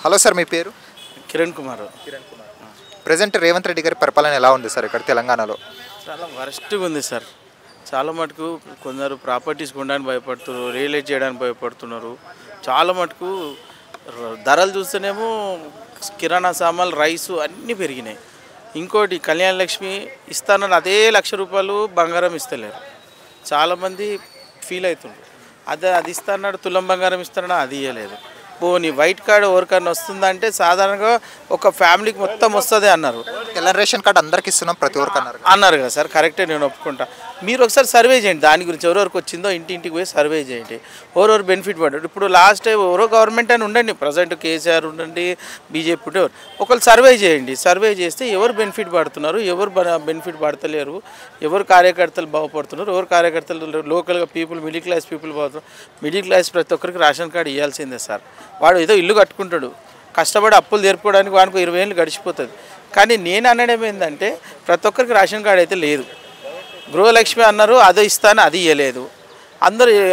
Hello sir, మీ పేరు? Kiran Kumar. Present Revanth Reddy గారి పరిపాలన ఎలా ఉంది సార్ ఇక్కడ తెలంగాణలో? చాలా వరస్ట్గా ఉంది సార్. చాలా మటుకు కొందరు ప్రాపర్టీస్ కొనడానికి భయపడుతున్నారు, రియలైజ్ చేయడానికి భయపడుతున్నారు. చాలా మటుకు ధరలు చూస్తేనేమో కిరాణా సామాన్లు, రైసు అన్నీ పెరిగినాయి. ఇంకోటి కళ్యాణ లక్ష్మి ఇస్తానని అదే ₹1,00,000 బంగారం ఇస్తలేరు. చాలామంది ఫీల్ అవుతుండ్రు. అది ఇస్తాన్నాడు, తులం బంగారం ఇస్తాడు, అది ఇవ్వలేదు. పోనీ వైట్ కార్డు ఎవరికన్నా వస్తుందంటే సాధారణంగా ఒక ఫ్యామిలీకి మొత్తం వస్తుంది అన్నారు. తెల్ల రేషన్ కార్డు అందరికి ఇస్తున్నాం ప్రతి ఒక్కరికి అన్నారు కదా సార్, కరెక్టే, నేను ఒప్పుకుంటా. మీరు ఒకసారి సర్వే చేయండి దాని గురించి, ఎవరెవరికి వచ్చిందో ఇంటింటికి పోయి సర్వే చేయండి, ఎవరెవరు బెనిఫిట్ పడ్డారు. ఇప్పుడు లాస్ట్ టైం ఎవరో గవర్నమెంట్ అని ఉండండి, ప్రజెంట్ కేసీఆర్ ఉండండి, బీజేపీ ఉంటే ఒకళ్ళు సర్వే చేయండి. సర్వే చేస్తే ఎవరు బెనిఫిట్ పడుతున్నారు, ఎవరు బెనిఫిట్ పడతలేరు, ఎవరు కార్యకర్తలు బాగుపడుతున్నారు, ఎవరు కార్యకర్తలు లోకల్గా పీపుల్, మిడిల్ క్లాస్ పీపుల్ బాగుతున్నారు. మిడిల్ క్లాస్ ప్రతి ఒక్కరికి రేషన్ కార్డు ఇవ్వాల్సిందే సార్. వాడు ఏదో ఇల్లు కట్టుకుంటాడు, కష్టపడి అప్పులు తీర్పుకోవడానికి వానికి 20 ఏళ్ళు గడిచిపోతుంది. కానీ నేను అనడం ఏంటంటే ప్రతి ఒక్కరికి రేషన్ కార్డు అయితే లేదు. గృహలక్ష్మి అన్నారు, అదే ఇస్తాను, అది ఇవ్వలేదు.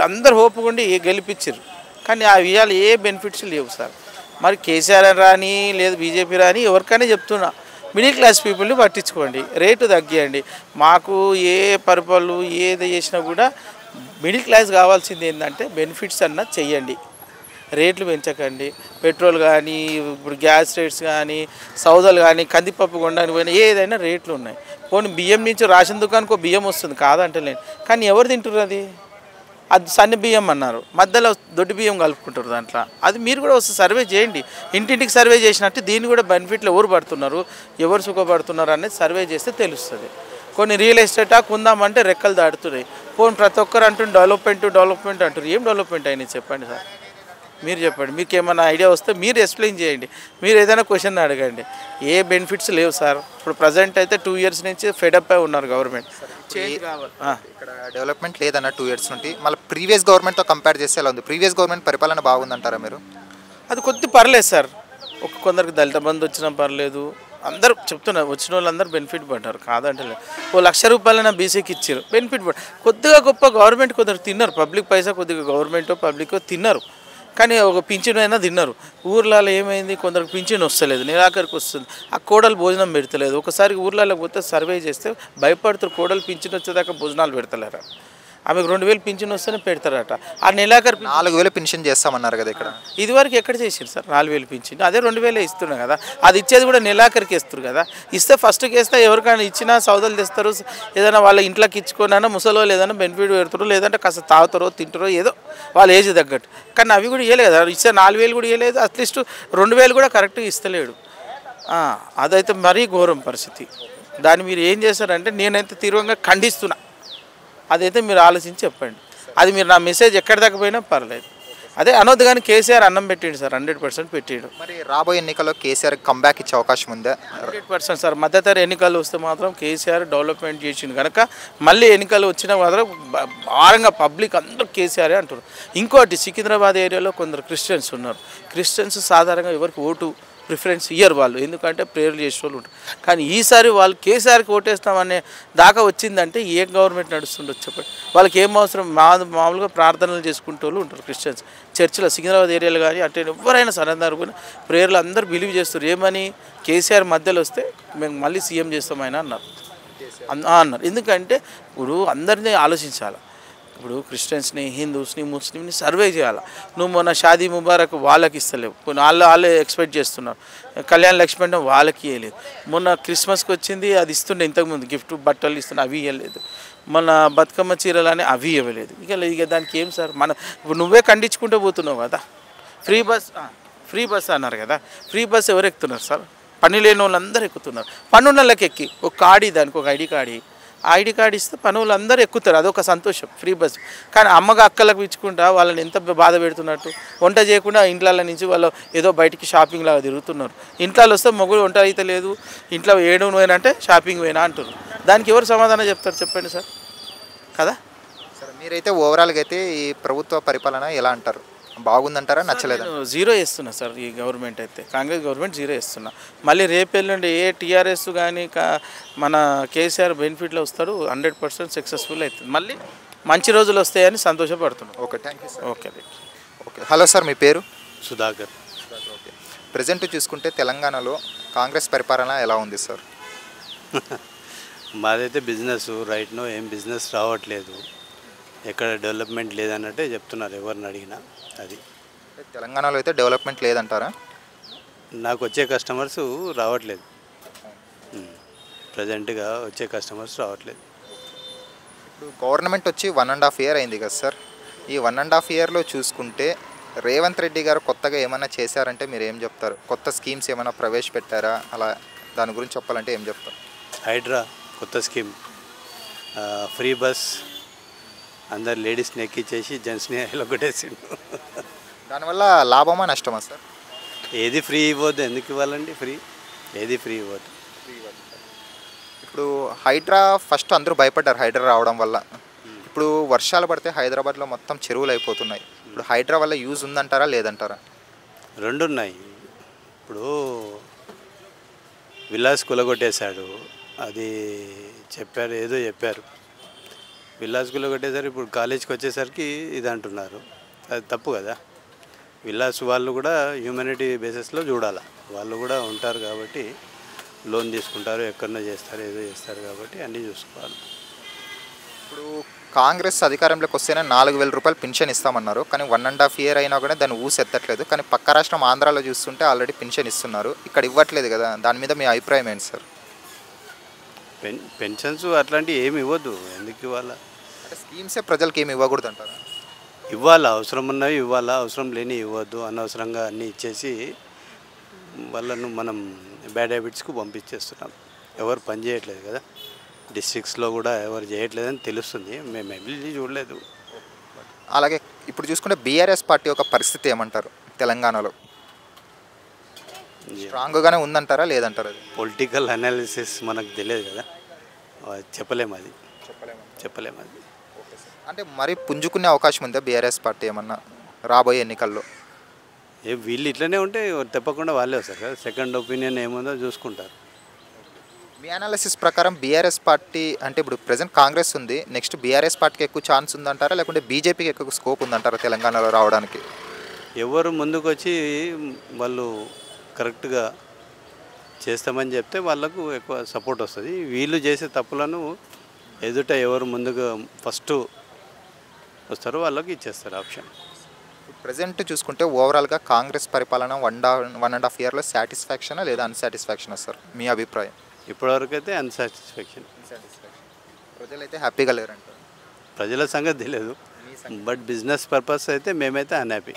అందరు హోపుకుండి గెలిపించారు, కానీ అవి ఇవాళ ఏ బెనిఫిట్స్ లేవు సార్. మరి కేసీఆర్ రాని లేదు బీజేపీ రాని ఎవరికైనా చెప్తున్నా, మిడిల్ క్లాస్ పీపుల్ని పట్టించుకోండి, రేటు తగ్గియండి. మాకు ఏ పరిపాలన ఏది చేసినా కూడా మిడిల్ క్లాస్ కావాల్సింది ఏంటంటే బెనిఫిట్స్ అన్నా చెయ్యండి, రేట్లు పెంచకండి. పెట్రోల్ కానీ, ఇప్పుడు గ్యాస్ రేట్స్ కానీ, సౌదాలు కానీ, కందిపప్పు కొనడానికి పోయినా ఏదైనా రేట్లు ఉన్నాయి. పోనీ బియ్యం నుంచి రేషన్ దుకాణానికి ఒక బియ్యం వస్తుంది కాదంటలేండి, కానీ ఎవరు తింటారు? అది సన్న బియ్యం అన్నారు, మధ్యలో దొడ్డు బియ్యం కలుపుకుంటారు దాంట్లో. అది మీరు కూడా వస్తే సర్వే చేయండి, ఇంటింటికి సర్వే చేసినట్టు దీన్ని కూడా బెనిఫిట్లు ఎవరు పడుతున్నారు, ఎవరు సుఖపడుతున్నారు అనేది సర్వే చేస్తే తెలుస్తుంది. కొన్ని రియల్ ఎస్టేటా కొందామంటే రెక్కలు దాడుతున్నాయి. పోనీ ప్రతి ఒక్కరు అంటుంది డెవలప్మెంట్ అంటారు. ఏం డెవలప్మెంట్ అయినాయి చెప్పండి సార్, మీరు చెప్పండి. మీకు ఏమైనా ఐడియా వస్తే మీరు ఎక్స్ప్లెయిన్ చేయండి, మీరు ఏదైనా క్వశ్చన్ అడగండి. ఏ బెనిఫిట్స్ లేవు సార్. ఇప్పుడు ప్రజెంట్ అయితే 2 years నుంచి ఫెడప్ అయి ఉన్నారు గవర్నమెంట్. ఇక్కడ డెవలప్మెంట్ లేదన్న 2 years నుండి. మళ్ళీ ప్రీవియస్ గవర్నమెంట్తో కంపేర్ చేస్తే ఎలా ఉంది? ప్రీవియస్ గవర్నమెంట్ పరిపాలన బాగుందంటారా మీరు? అది కొద్ది పర్లేదు సార్. కొందరికి దళిత బంధు వచ్చినా పర్లేదు, అందరూ చెప్తున్నారు, వచ్చిన వాళ్ళందరూ బెనిఫిట్ పడ్డారు కాదంటే. ₹1,00,000 బీసీకి ఇచ్చారు, బెనిఫిట్ పడ్డారు. కొద్దిగా గొప్ప గవర్నమెంట్ కొందరు తిన్నారు, పబ్లిక్ పైసా కొద్దిగా గవర్నమెంట్ పబ్లిక్ తిన్నారు, కానీ ఒక పింఛన్ అయినా తిన్నారు. ఊర్లలో ఏమైంది, కొందరికి పింఛన్ వస్తలేదు, నెలాఖరికి వస్తుంది, ఆ కోడలు భోజనం పెడతలేదు. ఒకసారి ఊర్లలో పోతే సర్వే చేస్తే భయపడుతారు, కోడలు పింఛన్ వచ్చేదాకా భోజనాలు పెడతలేరు. ఆమెకు 2,000 పింఛన్ వస్తేనే పెడతారట. ఆ నెలాఖరు 4,000 పింఛన్ చేస్తామన్నారు కదా ఇక్కడ. ఇదివరకు ఎక్కడ చేసారు సార్ 4,000 పింఛన్? అదే 2,000 ఇస్తున్నారు కదా, అది ఇచ్చేది కూడా నెలాఖరికి ఇస్తారు కదా. ఇస్తే ఫస్ట్కి వేస్తే ఎవరికైనా ఇచ్చినా సౌదాలు తెస్తారు, ఏదైనా వాళ్ళ ఇంట్లోకి ఇచ్చుకోనైనా ముసలి వాళ్ళు ఏదైనా బెనిఫిట్ పెడతారు, లేదంటే కాస్త తాగుతారో తింటారో ఏదో వాళ్ళ ఏజ్ తగ్గట్టు. కానీ అవి కూడా ఇవ్వలేదు కదా, ఇస్తే 4,000 కూడా ఇవ్వలేదు, అట్లీస్ట్ 2,000 కూడా కరెక్ట్గా ఇస్తలేడు. అదైతే మరీ ఘోరం పరిస్థితి. దాన్ని మీరు ఏం చేస్తారంటే నేనైతే తీవ్రంగా ఖండిస్తున్నా. అదైతే మీరు ఆలోచించి చెప్పండి. అది మీరు నా మెసేజ్ ఎక్కడి దాకా పోయినా పర్లేదు. అదే అనొద్దు, కానీ కేసీఆర్ అన్నం పెట్టిండు సార్, 100% పెట్టిండు. మరి రాబోయే ఎన్నికల్లో కేసీఆర్ కంబ్యాక్ ఇచ్చే అవకాశం ఉందా? 100% సార్. మధ్యతర ఎన్నికలు వస్తే మాత్రం కేసీఆర్ డెవలప్మెంట్ చేసిండు కనుక మళ్ళీ ఎన్నికలు వచ్చినా మాత్రం భారంగా పబ్లిక్ అందరూ కేసీఆరే అంటారు. ఇంకోటి, సికింద్రాబాద్ ఏరియాలో కొందరు క్రిస్టియన్స్ ఉన్నారు. క్రిస్టియన్స్ సాధారణంగా ఎవరికి ఓటు ప్రిఫరెన్స్ ఇయ్యరు వాళ్ళు, ఎందుకంటే ప్రేయర్లు చేసే వాళ్ళు ఉంటారు. కానీ ఈసారి వాళ్ళు కేసీఆర్కి ఓటేస్తామనే దాకా వచ్చిందంటే ఏ గవర్నమెంట్ నడుస్తుండొచ్చు చెప్పండి. వాళ్ళకి ఏం అవసరం, మామూలుగా ప్రార్థనలు చేసుకుంటూ వాళ్ళు ఉంటారు క్రిస్టియన్స్. చర్చిలో సికింద్రాబాద్ ఏరియాలో కానీ అంటే ఎవరైనా సరందారు కూడా ప్రేయర్లు అందరూ బిలీవ్ చేస్తారు. ఏమని, కేసీఆర్ మధ్యలో వస్తే మేము మళ్ళీ సీఎం చేస్తాం ఆయన అన్నారు. ఎందుకంటే ఇప్పుడు అందరినీ ఆలోచించాలి. ఇప్పుడు క్రిస్టియన్స్ని, హిందూస్ని, ముస్లింని సర్వే చేయాలి. నువ్వు మొన్న షాదీ ముబారక్ వాళ్ళకి ఇస్తలేవు, కొన్ని వాళ్ళే ఎక్స్పెక్ట్ చేస్తున్నారు. కళ్యాణ లక్ష్మి అంటే వాళ్ళకి ఇవ్వలేదు. మొన్న క్రిస్మస్కి వచ్చింది, అది ఇస్తుండే ఇంతకుముందు గిఫ్ట్ బట్టలు ఇస్తుండే, అవి ఇవ్వలేదు. మన బతుకమ్మ చీరలు అని అవి ఇవ్వలేదు. ఇక దానికి ఏం సార్, ఇప్పుడు నువ్వే ఖండించుకుంటూ పోతున్నావు కదా. ఫ్రీ బస్ అన్నారు కదా, ఫ్రీ బస్ ఎవరు ఎక్కుతున్నారు సార్? పని లేని వాళ్ళందరూ ఎక్కుతున్నారు. పన్నున్న వాళ్ళకి ఎక్కి ఒక కార్డు, దానికి ఒక ఐడి కార్డు ఇస్తే పనులు అందరూ ఎక్కుతారు, అదొక సంతోషం ఫ్రీ బస్. కానీ అమ్మగా అక్కలకు ఇచ్చుకుంటా వాళ్ళని ఎంత బాధ పెడుతున్నట్టు. వంట చేయకుండా ఇంట్ల నుంచి వాళ్ళు ఏదో బయటికి షాపింగ్ లాగా తిరుగుతున్నారు. ఇంట్లో వస్తే మొగుడు వంట అయితే లేదు, ఇంట్లో ఏడు పోయినంటే షాపింగ్ పోయినా అంటారు. దానికి ఎవరు సమాధానం చెప్తారు చెప్పండి సార్, కదా సార్? మీరైతే ఓవరాల్గా అయితే ఈ ప్రభుత్వ పరిపాలన ఎలా అంటారు? బాగుందంటారా, నచ్చలేదు? 0 వేస్తున్నా సార్. ఈ గవర్నమెంట్ అయితే కాంగ్రెస్ గవర్నమెంట్ 0 వేస్తున్నా. మళ్ళీ రేపెల్లుండి ఏ టీఆర్ఎస్ కానీ మన కేసీఆర్ బెనిఫిట్లో వస్తాడు, 100% సక్సెస్ఫుల్ అవుతుంది. మళ్ళీ మంచి రోజులు వస్తాయని సంతోషపడుతున్నాం. Okay, thank you sir. Okay. Hello sir, మీ పేరు? సుధాకర్. ప్రజెంట్ చూసుకుంటే తెలంగాణలో కాంగ్రెస్ పరిపాలన ఎలా ఉంది సార్? మాదైతే బిజినెస్ రైట్ నో ఏం బిజినెస్ రావట్లేదు, ఎక్కడ డెవలప్మెంట్ లేదన్నట్టే చెప్తున్నారు ఎవరిని అడిగినా. అది తెలంగాణలో అయితే డెవలప్మెంట్ లేదంటారా? నాకు వచ్చే కస్టమర్స్ రావట్లేదు, ప్రజెంట్గా వచ్చే కస్టమర్స్ రావట్లేదు. ఇప్పుడు గవర్నమెంట్ వచ్చి 1.5 year అయింది కదా సార్. ఈ 1.5 yearలో చూసుకుంటే రేవంత్ రెడ్డి గారు కొత్తగా ఏమైనా చేశారంటే మీరు ఏం చెప్తారు? కొత్త స్కీమ్స్ ఏమైనా ప్రవేశపెట్టారా? అలా దాని గురించి చెప్పాలంటే ఏం చెప్తారు? హైడ్రా కొత్త స్కీమ్, ఫ్రీ బస్, అందరు లేడీస్ని ఎక్కించేసి జెంట్స్ని కొట్టేసిండు. దానివల్ల లాభమా నష్టమా సార్? ఏది ఫ్రీ ఇవ్వద్దు, ఎందుకు ఇవ్వాలండి ఫ్రీ? ఏది ఫ్రీ ఇవ్వద్దు. ఇప్పుడు హైడ్రా ఫస్ట్ అందరూ భయపడ్డారు హైడ్రా రావడం వల్ల. ఇప్పుడు వర్షాలు పడితే హైదరాబాద్లో మొత్తం చెరువులు అయిపోతున్నాయి. ఇప్పుడు హైడ్రా వల్ల యూజ్ ఉందంటారా లేదంటారా? రెండు ఉన్నాయి. ఇప్పుడు విలాస్ కులగొట్టేశాడు, అది చెప్పారు, ఏదో చెప్పారు. విలాస్ కులగొట్టేసరికి ఇప్పుడు కాలేజ్కి వచ్చేసరికి ఇది అంటున్నారు, అది తప్పు కదా. విలాస్ వాళ్ళు కూడా హ్యూమానిటీ బేసిస్లో చూడాలి, వాళ్ళు కూడా ఉంటారు కాబట్టి లోన్ తీసుకుంటారు, ఎక్కడన్నా చేస్తారు, ఏదో చేస్తారు కాబట్టి అన్నీ చూసుకోవాలి. ఇప్పుడు కాంగ్రెస్ అధికారంలోకి వస్తేనే 4,000 రూపాయలు పెన్షన్ ఇస్తామన్నారు. కానీ 1.5 year అయినా కూడా దాన్ని ఊసెత్తట్లేదు. కానీ పక్క రాష్ట్రం ఆంధ్రాలో చూస్తుంటే ఆల్రెడీ పెన్షన్ ఇస్తున్నారు, ఇక్కడ ఇవ్వట్లేదు కదా. దాని మీద మీ అభిప్రాయం ఏంటి సార్? పెన్షన్స్ అట్లాంటివి ఏమి ఇవ్వద్దు, ఎందుకు ఇవ్వాలా? అంటే స్కీమ్సే ప్రజలకి ఏమి ఇవ్వకూడదు అంటారా? ఇవ్వాలా, అవసరం ఉన్నవి ఇవ్వాలా, అవసరం లేని ఇవ్వద్దు. అనవసరంగా అన్నీ ఇచ్చేసి వాళ్ళను మనం బ్యాడ్ హ్యాబిట్స్కు పంపించేస్తున్నాం. ఎవరు పని చేయట్లేదు కదా, డిస్ట్రిక్ట్స్లో కూడా ఎవరు చేయట్లేదని తెలుస్తుంది. మేము వెళ్ళి చూడలేదు. అలాగే ఇప్పుడు చూసుకుంటే బీఆర్ఎస్ పార్టీ ఒక పరిస్థితి ఏమంటారు తెలంగాణలో? స్ట్రాంగ్గానే ఉందంటారా లేదంటారా? అది పొలిటికల్ అనాలిసిస్ మనకు తెలియదు కదా, చెప్పలేము అది. అంటే మరి పుంజుకునే అవకాశం ఉందా బీఆర్ఎస్ పార్టీ ఏమన్నా రాబోయే ఎన్నికల్లో? వీళ్ళు ఇట్లనే ఉంటే తప్పకుండా వాళ్ళే వస్తారు కదా, సెకండ్ ఒపీనియన్ ఏముందో చూసుకుంటారు. మీ అనాలిసిస్ ప్రకారం బీఆర్ఎస్ పార్టీ అంటే ఇప్పుడు ప్రజెంట్ కాంగ్రెస్ ఉంది, నెక్స్ట్ బీఆర్ఎస్ పార్టీకి ఎక్కువ ఛాన్స్ ఉందంటారా లేకుంటే బీజేపీకి ఎక్కువ స్కోప్ ఉందంటారా తెలంగాణలో రావడానికి? ఎవరు ముందుకు వచ్చి వాళ్ళు కరెక్ట్గా చేస్తామని చెప్తే వాళ్ళకు ఎక్కువ సపోర్ట్ వస్తుంది. వీళ్ళు చేసే తప్పులను ఎదుట ఎవరు ముందుగా ఫస్ట్ వస్తారో వాళ్ళకి ఇచ్చేస్తారు ఆప్షన్. ప్రజెంట్ చూసుకుంటే ఓవరాల్గా కాంగ్రెస్ పరిపాలన 1.5 yearలో సాటిస్ఫాక్షనా లేదా అన్సాటిస్ఫాక్షనా సార్ మీ అభిప్రాయం? ఇప్పటివరకు అయితే అన్సాటిస్ఫాక్షన్. ప్రజలైతే హ్యాపీగా లేరంటారు. ప్రజల సంగతి తెలియదు, బట్ బిజినెస్ పర్పస్ అయితే మేమైతే unhappy.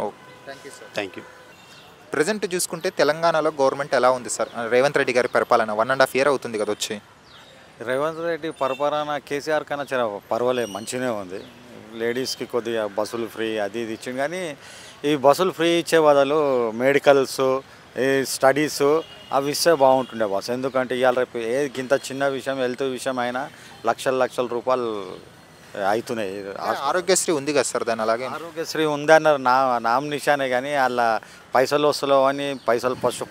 Okay, thank you. Present చూసుకుంటే తెలంగాణలో గవర్నమెంట్ ఎలా ఉంది సార్? రేవంత్ రెడ్డి గారి పరిపాలన 1.5 year అవుతుంది కదా వచ్చి. రేవంత్ రెడ్డి పరిపాలన కేసీఆర్ కన్నా చాలా పర్వాలేదు, మంచిగానే ఉంది. లేడీస్కి కొద్దిగా బస్సులు ఫ్రీ అది ఇది ఇచ్చింది, కానీ ఈ బస్సులు ఫ్రీ ఇచ్చే బదులు మెడికల్స్, ఈ స్టడీస్ అవి ఇస్తే బాగుంటుండే బాస్. ఎందుకంటే ఇవాళ రేపు ఇంత చిన్న విషయం, హెల్త్ విషయం అయినా లక్షల రూపాయలు అవుతున్నాయి. ఆరోగ్యశ్రీ ఉంది కదా సార్, దాని అలాగే ఆరోగ్యశ్రీ ఉందన్నారు నామినేషనే, కానీ వాళ్ళ పైసలు వస్తలేవు అని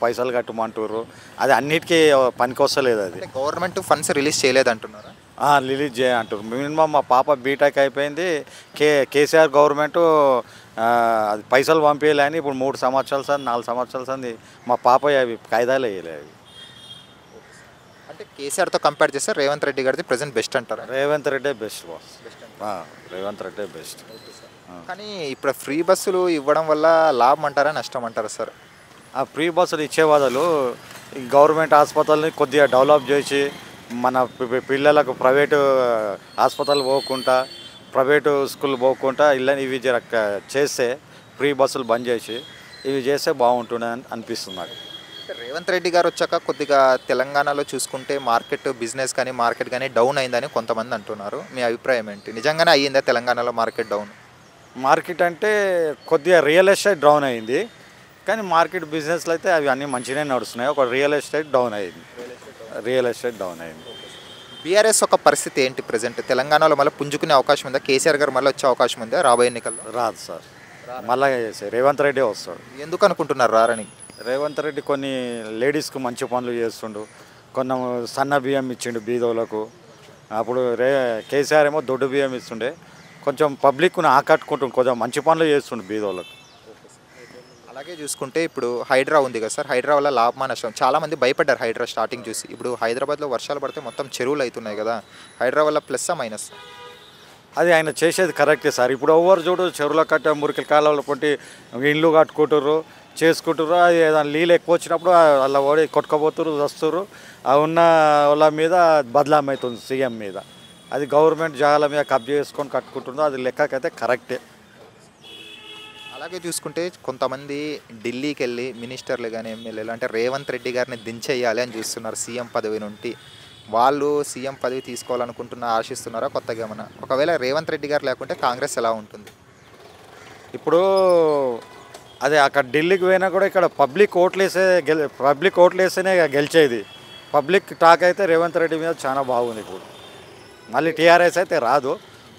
పైసలు కట్టమంటారు. అది అన్నిటికీ పనికి వస్తలేదు. అది గవర్నమెంట్ ఫండ్స్ రిలీజ్ చేయలేదు అంటున్నారా? రిలీజ్ చేయంటారు. మినిమం మా పాప బీటెక్ అయిపోయింది, కేసీఆర్ గవర్నమెంట్ అది పైసలు పంపించలేని ఇప్పుడు 3 సంవత్సరాలు సార్ 4 సంవత్సరాలు సంది మా పాప అవి కాయిదాలు వేయలేదు. అంటే కేసీఆర్తో కంపేర్ చేస్తే రేవంత్ రెడ్డి గారిది ప్రజెంట్ బెస్ట్ అంటారా? రేవంత్ రెడ్డే బెస్ట్ బాస్, రేవంత్ రెడ్డే బెస్ట్. కానీ ఇప్పుడు ఫ్రీ బస్సులు ఇవ్వడం వల్ల లాభం అంటారా నష్టం అంటారా సార్? ఆ ఫ్రీ బస్సులు ఇచ్చే బదులు గవర్నమెంట్ హాస్పిటల్ని కొద్దిగా డెవలప్ చేసి మన పిల్లలకు ప్రైవేటు హాస్పిటల్ పోకుండా, ప్రైవేటు స్కూల్ పోకుండా ఇవి చేస్తే, ఫ్రీ బస్సులు బంద్ చేసి ఇవి చేస్తే బాగుంటుందని అనిపిస్తుంది నాకు. రేవంత్ రెడ్డి గారు వచ్చాక కొద్దిగా తెలంగాణలో చూసుకుంటే మార్కెట్ బిజినెస్ కానీ మార్కెట్ కానీ డౌన్ అయిందని కొంతమంది అంటున్నారు. మీ అభిప్రాయం ఏంటి? నిజంగానే అయ్యిందా తెలంగాణలో మార్కెట్ డౌన్? మార్కెట్ అంటే కొద్దిగా రియల్ ఎస్టేట్ డౌన్ అయింది, కానీ మార్కెట్ బిజినెస్లు అయితే అవి అన్నీ మంచిగానే నడుస్తున్నాయి. ఒక రియల్ ఎస్టేట్ డౌన్ అయింది. బీఆర్ఎస్ ఒక పరిస్థితి ఏంటి ప్రజెంట్ తెలంగాణలో? మళ్ళీ పుంజుకునే అవకాశం ఉందా? కేసీఆర్ గారు మళ్ళీ వచ్చే అవకాశం ఉందా రాబోయే ఎన్నికల్లో? రాదు సార్, మళ్ళీ రేవంత్ రెడ్డి వస్తాడు. ఎందుకు అనుకుంటున్నారు రారని? రేవంత్ రెడ్డి కొన్ని లేడీస్కు మంచి పనులు చేస్తుండు, కొన్ని సన్న బియ్యం ఇచ్చిండు బీదోళ్ళకు. అప్పుడు కేసీఆర్ ఏమో దొడ్డు బియ్యం ఇస్తుండే, కొంచెం పబ్లిక్ను ఆకట్టుకుంటుండు, కొంచెం మంచి పనులు చేస్తుండు బీదోళ్ళకు. అలాగే చూసుకుంటే ఇప్పుడు హైడ్రా ఉంది కదా సార్, హైడ్రా వల్ల లాభమా నష్టం, చాలామంది భయపడ్డారు హైడ్రా స్టార్టింగ్ చూసి. ఇప్పుడు హైదరాబాద్లో వర్షాలు పడితే మొత్తం చెరువులు అవుతున్నాయి కదా, హైడ్రా వల్ల ప్లస్సా మైనస్? అది ఆయన చేసేది కరెక్టే సార్. ఇప్పుడు ఎవరు చూడు చెరువుల కట్ట మురికి కాలువలు కొట్టి ఇండ్లు కట్టుకుంటారు చేసుకుంటారు. అది ఏదైనా నీళ్ళు ఎక్కువ వచ్చినప్పుడు అలా ఓడి కొట్టుకపోతురు వస్తురు. ఆ ఉన్న వాళ్ళ మీద బదలాం అవుతుంది సీఎం మీద. అది గవర్నమెంట్ జాగాల మీద కబ్జా చేసుకొని కట్టుకుంటుందో అది లెక్కకైతే కరెక్టే. అలాగే చూసుకుంటే కొంతమంది ఢిల్లీకి వెళ్ళి మినిస్టర్లు కానీ ఎమ్మెల్యేలు అంటే రేవంత్ రెడ్డి గారిని దించేయాలి అని చూస్తున్నారు సీఎం పదవి నుండి. వాళ్ళు సీఎం పదవి తీసుకోవాలనుకుంటున్నా ఆశిస్తున్నారా కొత్తగా ఏమన్నా? ఒకవేళ రేవంత్ రెడ్డి గారు లేకుంటే కాంగ్రెస్ ఎలా ఉంటుంది? ఇప్పుడు అదే అక్కడ ఢిల్లీకి పోయినా కూడా ఇక్కడ పబ్లిక్ ఓట్లేస్తేనే గెలిచేది. పబ్లిక్ టాక్ అయితే రేవంత్ రెడ్డి మీద చాలా బాగుంది. ఇప్పుడు మళ్ళీ టీఆర్ఎస్ అయితే రాదు,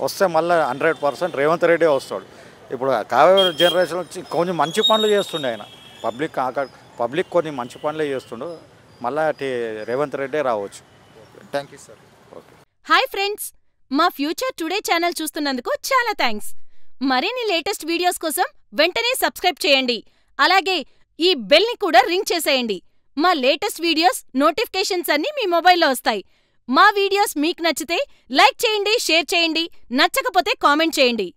వస్తే మళ్ళీ 100% రేవంత్ రెడ్డి వస్తాడు. ఇప్పుడు కావేరీ జనరేషన్ వచ్చి కొంచెం మంచి పనులు చేస్తుండే ఆయన. పబ్లిక్ కొన్ని మంచి పనులే చేస్తుండు. మళ్ళీ రేవంత్ రెడ్డి రావచ్చు. Thank you sir. Okay. Hi friends, మా ఫ్యూచర్ టుడే ఛానల్ చూస్తున్నందుకు చాలా థ్యాంక్స్. మరిన్ని లేటెస్ట్ వీడియోస్ కోసం వెంటనే సబ్స్క్రైబ్ చేయండి. అలాగే ఈ బెల్ని కూడా రింగ్ చేసేయండి. మా లేటెస్ట్ వీడియోస్ నోటిఫికేషన్స్ అన్నీ మీ మొబైల్లో వస్తాయి. మా వీడియోస్ మీకు నచ్చితే లైక్ చేయండి, షేర్ చేయండి, నచ్చకపోతే కామెంట్ చేయండి.